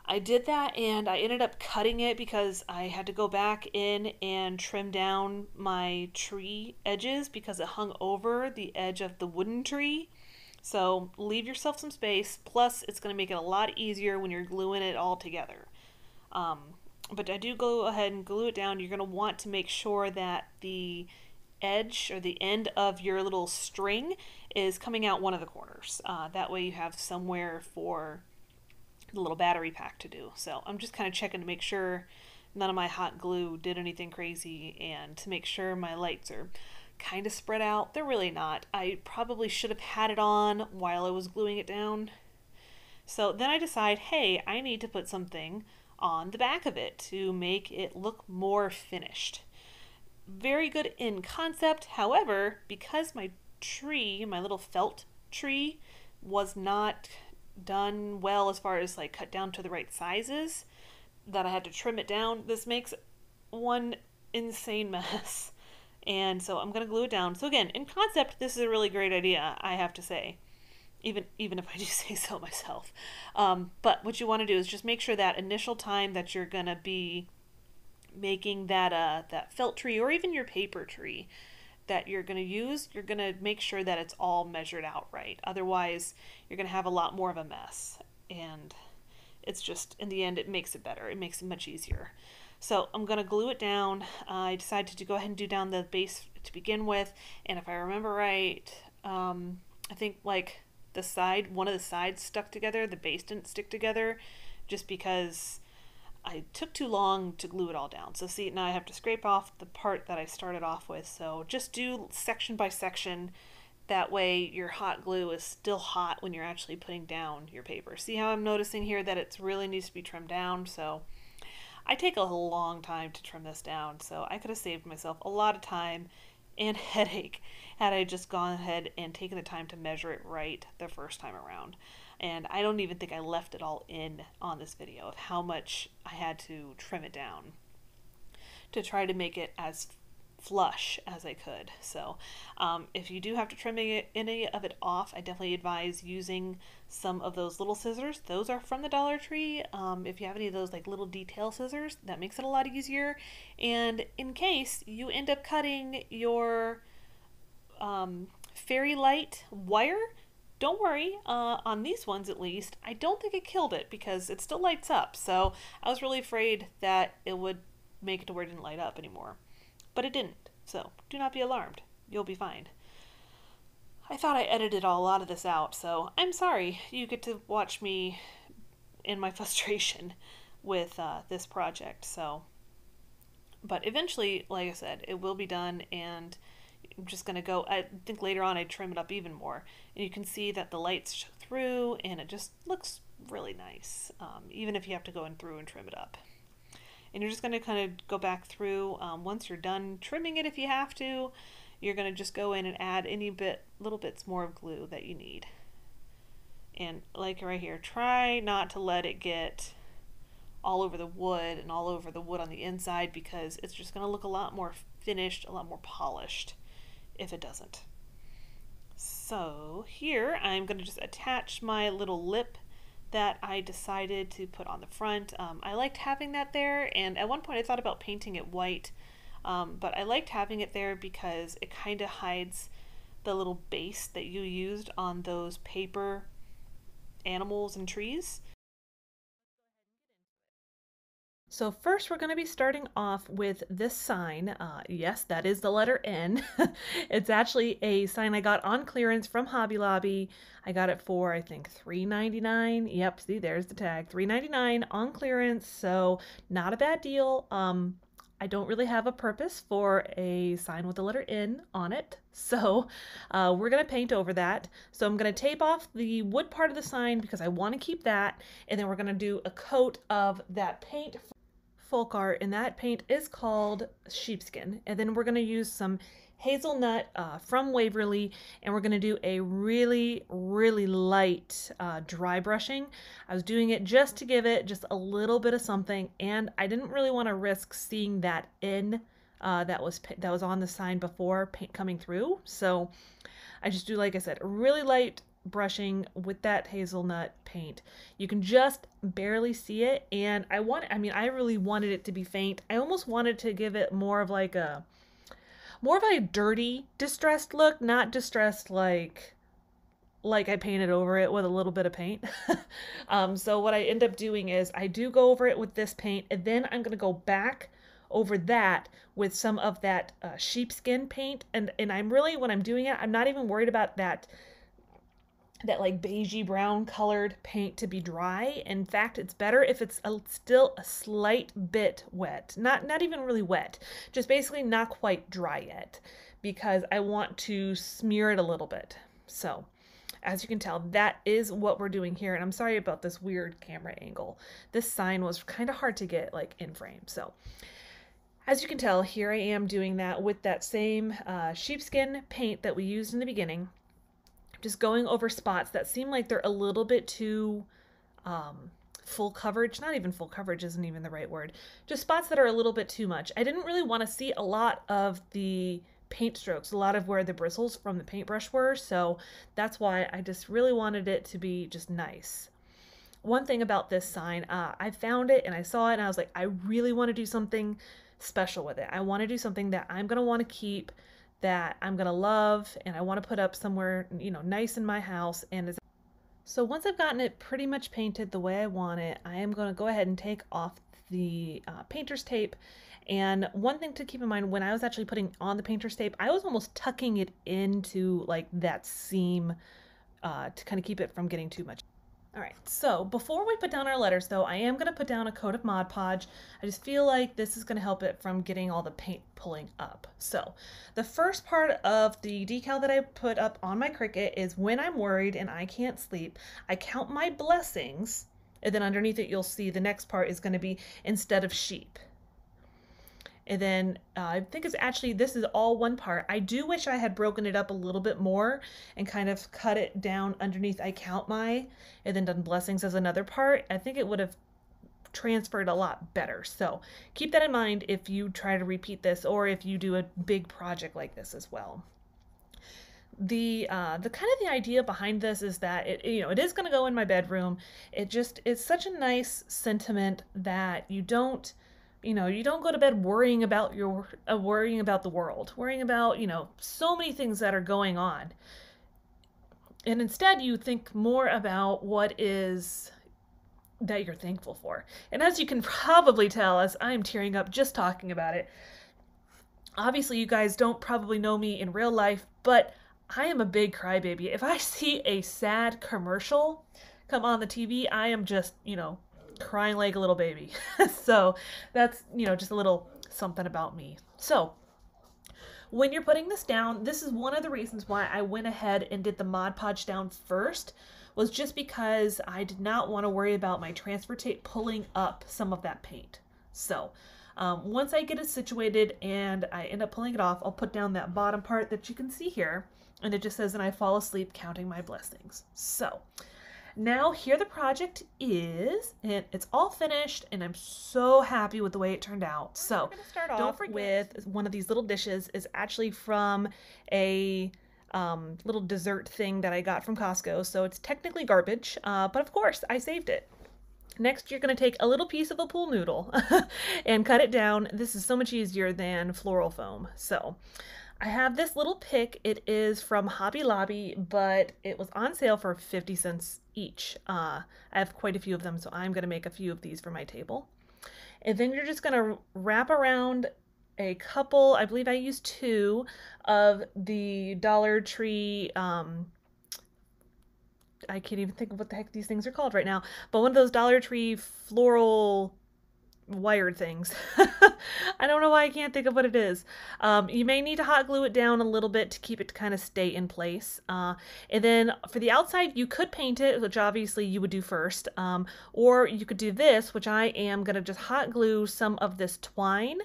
I did that, and I ended up cutting it because I had to go back in and trim down my tree edges because it hung over the edge of the wooden tree. So leave yourself some space, plus it's going to make it a lot easier when you're gluing it all together. But I do go ahead and glue it down. You're going to want to make sure that the edge or the end of your little string is coming out one of the corners. That way you have somewhere for the little battery pack to do. So I'm just kind of checking to make sure none of my hot glue did anything crazy, and to make sure my lights are kind of spread out. They're really not. I probably should have had it on while I was gluing it down. So then I decide, hey, I need to put something on the back of it to make it look more finished. Very good in concept. However, because my tree, my little felt tree, was not done well as far as like cut down to the right sizes, that I had to trim it down, this makes one insane mess. And so I'm going to glue it down. So again, in concept, this is a really great idea, I have to say, even if I do say so myself. But what you want to do is just make sure that initial time that you're going to be making that felt tree, or even your paper tree, that you're going to use, you're going to make sure that it's all measured out right. Otherwise, you're going to have a lot more of a mess. And it's just, in the end, it makes it better. It makes it much easier. So I'm going to glue it down. I decided to go ahead and do down the base to begin with. And if I remember right, I think like the side, one of the sides stuck together, the base didn't stick together just because I took too long to glue it all down. So see, now I have to scrape off the part that I started off with. So just do section by section. That way your hot glue is still hot when you're actually putting down your paper. See how I'm noticing here that it really needs to be trimmed down? So I take a long time to trim this down, so I could have saved myself a lot of time and headache had I just gone ahead and taken the time to measure it right the first time around. And I don't even think I left it all in on this video of how much I had to trim it down to try to make it as flush as I could. So if you do have to trim any of it off, I definitely advise using some of those little scissors. Those are from the Dollar Tree. If you have any of those like little detail scissors, that makes it a lot easier. And in case you end up cutting your fairy light wire, don't worry, on these ones at least, I don't think it killed it because it still lights up. So I was really afraid that it would make it to where it didn't light up anymore. But it didn't, so do not be alarmed. You'll be fine. I thought I edited a lot of this out, so I'm sorry. You get to watch me in my frustration with this project. So, but eventually, like I said, it will be done, and I'm just going to go, I think later on I'd trim it up even more. And you can see that the lights show through, and it just looks really nice, even if you have to go in through and trim it up. And you're just going to kind of go back through. Once you're done trimming it, if you have to, you're going to just go in and add any little bits more of glue that you need. And like right here, try not to let it get all over the wood and all over the wood on the inside, because it's just going to look a lot more finished, a lot more polished if it doesn't. So here I'm going to just attach my little lip that I decided to put on the front. I liked having that there, and at one point I thought about painting it white, but I liked having it there because it kind of hides the little base that you used on those paper animals and trees. So first we're going to be starting off with this sign. Yes, that is the letter N. It's actually a sign I got on clearance from Hobby Lobby. I got it for, I think, $3.99. Yep, see, there's the tag. $3.99 on clearance, so not a bad deal. I don't really have a purpose for a sign with the letter N on it, so we're going to paint over that. So I'm going to tape off the wood part of the sign because I want to keep that, and then we're going to do a coat of that paint folk art, and that paint is called Sheepskin. And then we're going to use some hazelnut from Waverly, and we're going to do a really light dry brushing. I was doing it just to give it just a little bit of something, and I didn't really want to risk seeing that in that was on the sign before paint coming through. So I just do, like I said, really light brushing with that hazelnut paint. You can just barely see it, and I really wanted it to be faint. I almost wanted to give it more of a dirty distressed look, not distressed like I painted over it with a little bit of paint. So what I end up doing is I do go over it with this paint, and then I'm going to go back over that with some of that sheepskin paint, and I'm really, when I'm doing it, I'm not even worried about that like beigey brown colored paint to be dry. In fact, it's better if it's still a slight bit wet, not even really wet, just basically not quite dry yet, because I want to smear it a little bit. So as you can tell, that is what we're doing here, and I'm sorry about this weird camera angle. This sign was kind of hard to get like in frame. So as you can tell, here I am doing that with that same sheepskin paint that we used in the beginning. Just going over spots that seem like they're a little bit too full coverage. Not even full coverage isn't even the right word. Just spots that are a little bit too much. I didn't really want to see a lot of the paint strokes, a lot of where the bristles from the paintbrush were, so that's why I just really wanted it to be just nice. One thing about this sign, I found it and I saw it and I was like, I really want to do something special with it. I want to do something that I'm going to want to keep, that I'm gonna love and I want to put up somewhere, nice in my house. And so once I've gotten it pretty much painted the way I want it, I am going to go ahead and take off the painter's tape. And one thing to keep in mind, when I was actually putting on the painter's tape, I was almost tucking it into like that seam to kind of keep it from getting too much. All right, so before we put down our letters though, I am going to put down a coat of Mod Podge. I just feel like this is going to help it from getting all the paint pulling up. So the first part of the decal that I put up on my Cricut is when I'm worried and I can't sleep, I count my blessings, and then underneath it you'll see the next part is going to be instead of sheep. And then I think it's actually, this is all one part. I do wish I had broken it up a little bit more and kind of cut it down underneath I count my, and then done blessings as another part. I think it would have transferred a lot better. So keep that in mind if you try to repeat this or if you do a big project like this as well. The kind of the idea behind this is that it is going to go in my bedroom. It's such a nice sentiment that you don't go to bed worrying about the world, worrying about, so many things that are going on. And instead you think more about what is that you're thankful for. And as you can probably tell, as I'm tearing up just talking about it, obviously you guys don't probably know me in real life, but I am a big crybaby. If I see a sad commercial come on the TV, I am just, crying like a little baby. So that's, just a little something about me. So when you're putting this down, this is one of the reasons why I went ahead and did the Mod Podge down first, was just because I did not want to worry about my transfer tape pulling up some of that paint. So once I get it situated and I end up pulling it off, I'll put down that bottom part that you can see here, and it just says, and I fall asleep counting my blessings. So now here the project is, and it's all finished, and I'm so happy with the way it turned out. So don't forget, with one of these little dishes is actually from a little dessert thing that I got from Costco. So it's technically garbage, but of course I saved it. Next, you're going to take a little piece of a pool noodle and cut it down. This is so much easier than floral foam. So I have this little pick. It is from Hobby Lobby, but it was on sale for 50 cents each. I have quite a few of them, so I'm going to make a few of these for my table. And then you're just going to wrap around a couple, I believe I used 2 of the Dollar Tree, I can't even think of what the heck these things are called right now, but one of those Dollar Tree floral wired things. I don't know why I can't think of what it is. You may need to hot glue it down a little bit to keep it to kind of stay in place. And then for the outside, you could paint it, which obviously you would do first. Or you could do this, which I am going to just hot glue some of this twine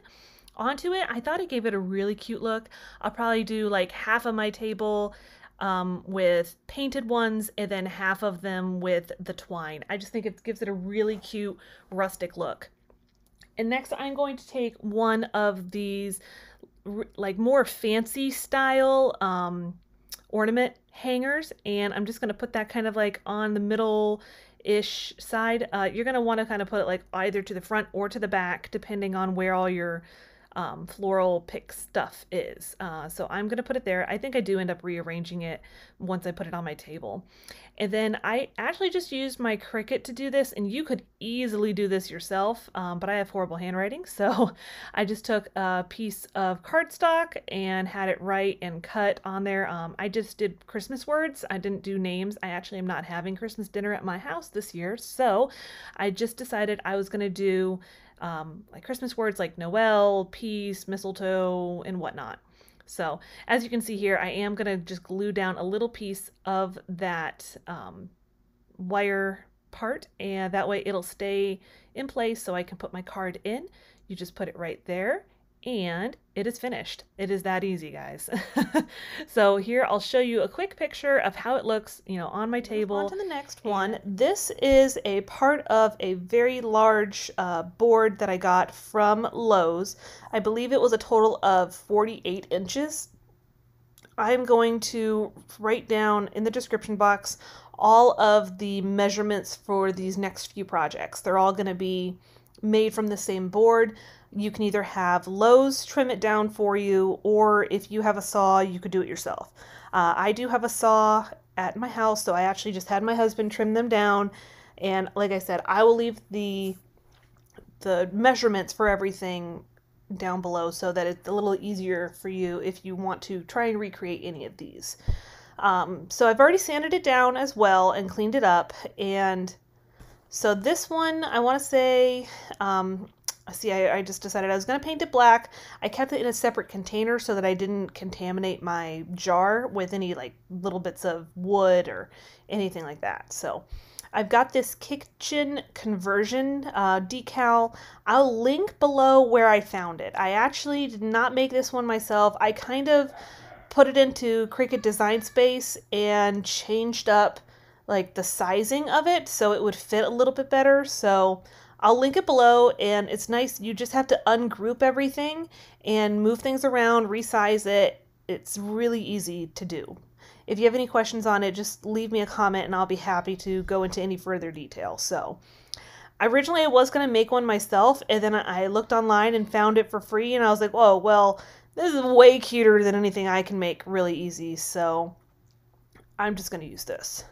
onto it. I thought it gave it a really cute look. I'll probably do like half of my table with painted ones and then half of them with the twine. I just think it gives it a really cute rustic look. And next I'm going to take one of these like more fancy style ornament hangers, and I'm just going to put that kind of like on the middle-ish side. You're going to want to kind of put it like either to the front or to the back, depending on where all your floral pick stuff is. So I'm going to put it there. I think I do end up rearranging it once I put it on my table. And then I actually just used my Cricut to do this, and you could easily do this yourself, but I have horrible handwriting, so I just took a piece of cardstock and had it write and cut on there. I just did Christmas words. I didn't do names. I actually am not having Christmas dinner at my house this year, so I just decided I was going to do like Christmas words like Noel, peace, mistletoe, and whatnot. So as you can see here, I am going to just glue down a little piece of that wire part, and that way it'll stay in place so I can put my card in. You just put it right there, and it is finished. It is that easy, guys. So here I'll show you a quick picture of how it looks, on my table. On to the next one. This is a part of a very large board that I got from Lowe's. I believe it was a total of 48 inches. I'm going to write down in the description box all of the measurements for these next few projects. They're all going to be made from the same board. You can either have Lowe's trim it down for you, or if you have a saw, you could do it yourself. I do have a saw at my house, so I actually just had my husband trim them down. And like I said, I will leave the measurements for everything down below so that it's a little easier for you if you want to try and recreate any of these. So I've already sanded it down as well and cleaned it up. And so this one, I want to say, see, I just decided I was going to paint it black. I kept it in a separate container so that I didn't contaminate my jar with any like little bits of wood or anything like that. So I've got this kitchen conversion decal. I'll link below where I found it. I actually did not make this one myself. I kind of put it into Cricut Design Space and changed up like the sizing of it so it would fit a little bit better. So I'll link it below, and it's nice. You just have to ungroup everything and move things around, resize it. It's really easy to do. If you have any questions on it, just leave me a comment and I'll be happy to go into any further detail. So originally I was going to make one myself, and then I looked online and found it for free, and I was like, oh, well, this is way cuter than anything I can make really easy, so I'm just going to use this.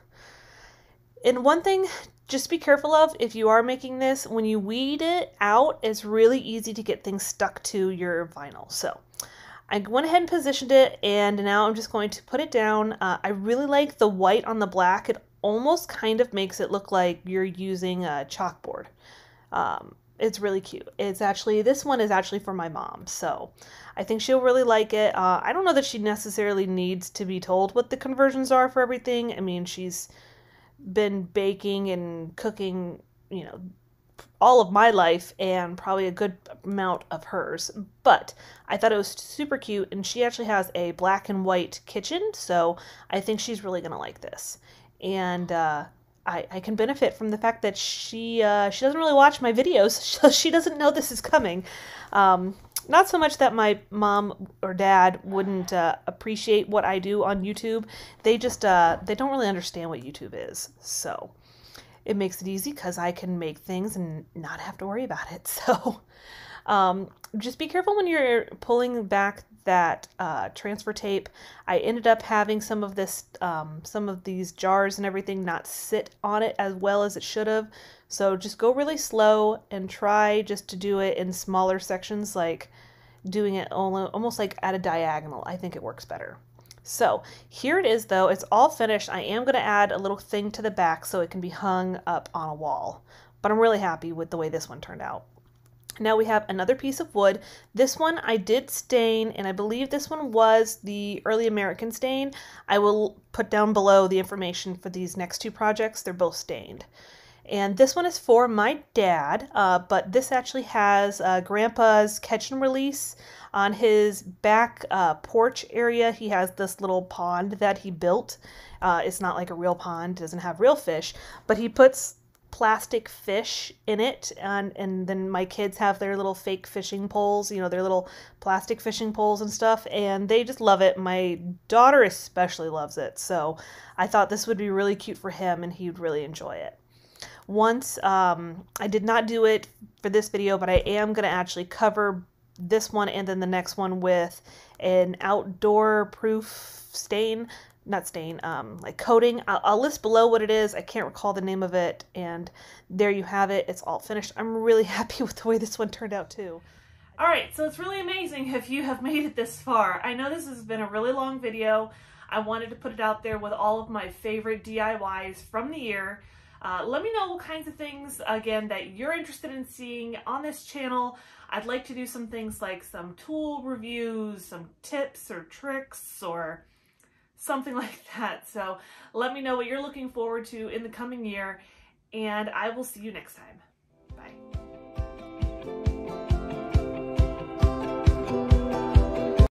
And one thing, just be careful of, if you are making this, when you weed it out, it's really easy to get things stuck to your vinyl. So I went ahead and positioned it, and now I'm just going to put it down. I really like the white on the black. It almost kind of makes it look like you're using a chalkboard. It's really cute. This one is actually for my mom, so I think she'll really like it. I don't know that she necessarily needs to be told what the conversions are for everything. I mean, she's been baking and cooking, you know, all of my life and probably a good amount of hers, but I thought it was super cute, and she actually has a black and white kitchen, so I think she's really gonna like this. And I can benefit from the fact that she doesn't really watch my videos, so she doesn't know this is coming. Not so much that my mom or dad wouldn't appreciate what I do on YouTube. They just they don't really understand what YouTube is, so it makes it easy because I can make things and not have to worry about it. So just be careful when you're pulling back that transfer tape. I ended up having some of these jars and everything not sit on it as well as it should have. So just go really slow and try just to do it in smaller sections, like doing it almost like at a diagonal. I think it works better. So here it is though, it's all finished. I am going to add a little thing to the back so it can be hung up on a wall, but I'm really happy with the way this one turned out. Now we have another piece of wood. This one I did stain, and I believe this one was the Early American stain. I will put down below the information for these next two projects. They're both stained. And this one is for my dad, but this actually has Grandpa's catch and release. On his back porch area, he has this little pond that he built. It's not like a real pond, it doesn't have real fish, but he puts plastic fish in it, and then my kids have their little fake fishing poles, you know, their little plastic fishing poles and stuff, and they just love it. My daughter especially loves it, so I thought this would be really cute for him and he would really enjoy it. Once, I did not do it for this video, but I am going to actually cover this one and then the next one with an outdoor proof stain, not stain, like coating. I'll list below what it is. I can't recall the name of it, and there you have it. It's all finished. I'm really happy with the way this one turned out too. All right, so it's really amazing if you have made it this far. I know this has been a really long video. I wanted to put it out there with all of my favorite DIYs from the year. Let me know what kinds of things, again, that you're interested in seeing on this channel. I'd like to do some things like some tool reviews, some tips or tricks, or something like that. So let me know what you're looking forward to in the coming year, and I will see you next time.